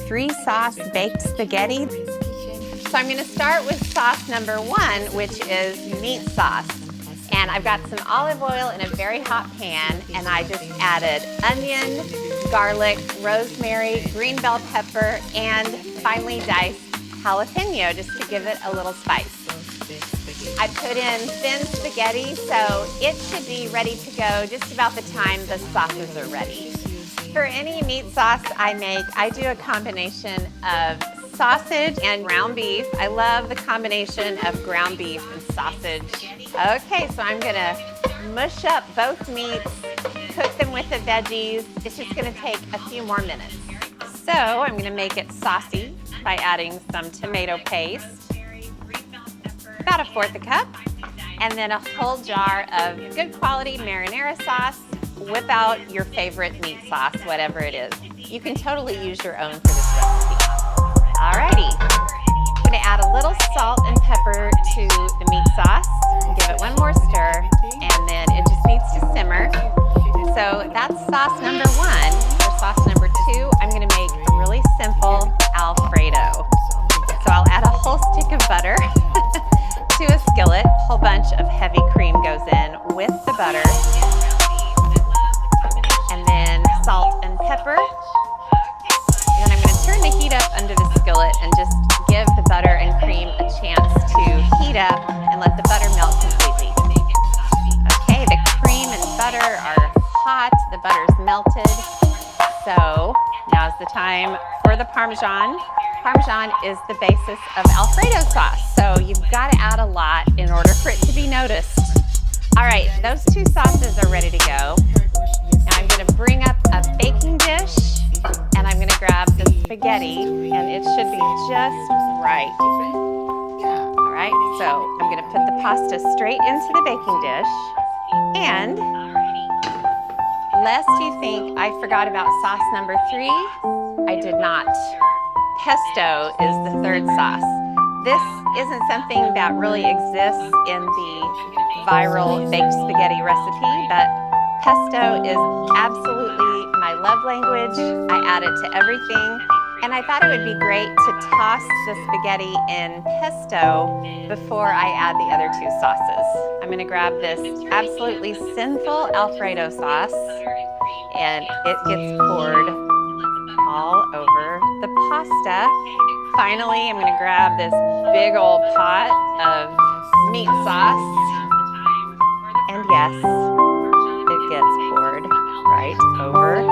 3-sauce baked spaghetti. So I'm going to start with sauce number 1, which is meat sauce. And I've got some olive oil in a very hot pan, and I just added onion, garlic, rosemary, green bell pepper, and finely diced jalapeno just to give it a little spice. I put in thin spaghetti, so it should be ready to go just about the time the sauces are ready. For any meat sauce I make, I do a combination of sausage and ground beef. I love the combination of ground beef and sausage. Okay, so I'm gonna mush up both meats, cook them with the veggies. It's just gonna take a few more minutes. So I'm gonna make it saucy by adding some tomato paste, about 1/4 cup, and then a whole jar of good quality marinara sauce. Whip out your favorite meat sauce, whatever it is. You can totally use your own for this recipe. Alrighty, I'm gonna add a little salt and pepper to the meat sauce. Give it one more stir, and then it just needs to simmer. So that's sauce number 1. For sauce number 2, I'm gonna make a really simple Alfredo. So I'll add a whole stick of butter to a skillet. A whole bunch of heavy cream goes in with the butter. And then salt and pepper. And then I'm going to turn the heat up under the skillet and just give the butter and cream a chance to heat up and let the butter melt completely. Okay, the cream and butter are hot, the butter's melted. So now's the time for the Parmesan. Parmesan is the basis of Alfredo sauce, so you've got to add a lot in order for it to be noticed. All right, those 2 sauces are ready to go. Now I'm going to bring up a baking dish, and I'm going to grab the spaghetti, and it should be just right. All right, so I'm going to put the pasta straight into the baking dish, and lest you think I forgot about sauce number 3, I did not. Pesto is the 3rd sauce. This isn't something that really exists in the viral baked spaghetti recipe, but pesto is absolutely my love language. I add it to everything, and I thought it would be great to toss the spaghetti in pesto before I add the other 2 sauces. I'm going to grab this absolutely sinful Alfredo sauce, and it gets poured all over the pasta. Finally, I'm going to grab this big old pot of meat sauce, and yes, it gets poured right over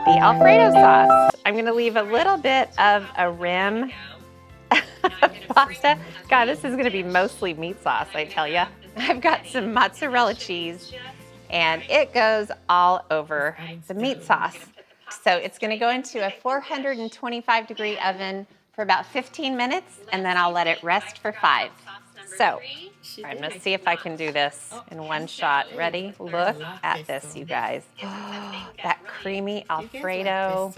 the Alfredo sauce. I'm going to leave a little bit of a rim of pasta. God, this is going to be mostly meat sauce, I tell you. I've got some mozzarella cheese, and it goes all over the meat sauce. So it's going to go into a 425-degree oven for about 15 minutes, and then I'll let it rest for 5. So I'm going to see if I can do this in one shot. Ready? Look at this, you guys. Oh, that creamy Alfredo.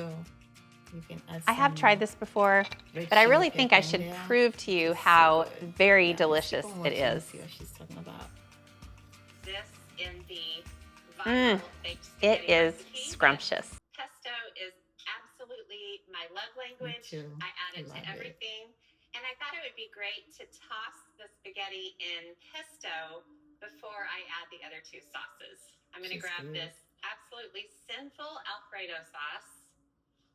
I have tried this before, but I really think I should prove to you how very delicious it is. It is scrumptious. Pesto is absolutely my love language. I add it to everything. And I thought it would be great to toss the spaghetti in pesto before I add the other 2 sauces. I'm going to grab this absolutely sinful Alfredo sauce,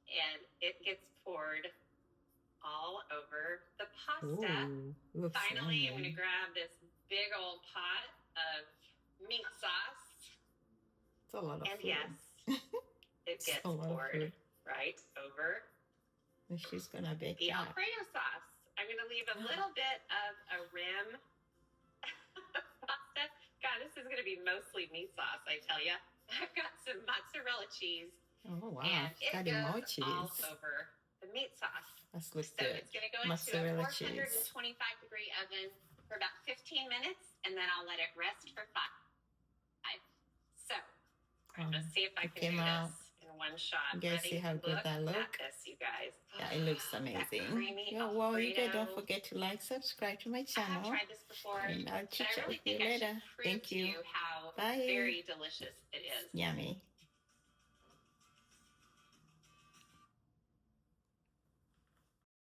and it gets poured all over the pasta. Ooh, finally, I'm going to grab this big old pot of meat sauce. It's a lot of food. Yes, it gets poured right over. And she's going to bake the Alfredo sauce. I'm going to leave a little bit of a rim of pasta. God, this is going to be mostly meat sauce, I tell you. I've got some mozzarella cheese. Oh, wow. And it goes all over the meat sauce. That's good. So it's going to go into a 425-degree oven for about 15 minutes, and then I'll let it rest for 5. So I'm going to see if I can do this in one shot. You guys see how good that looks? This, you guys. Yeah, it looks amazing. Yeah, well, you guys don't forget to like, subscribe to my channel. I've tried this before, and I'll chit chat with you later. Thank you. Bye. Very delicious it is. Yummy.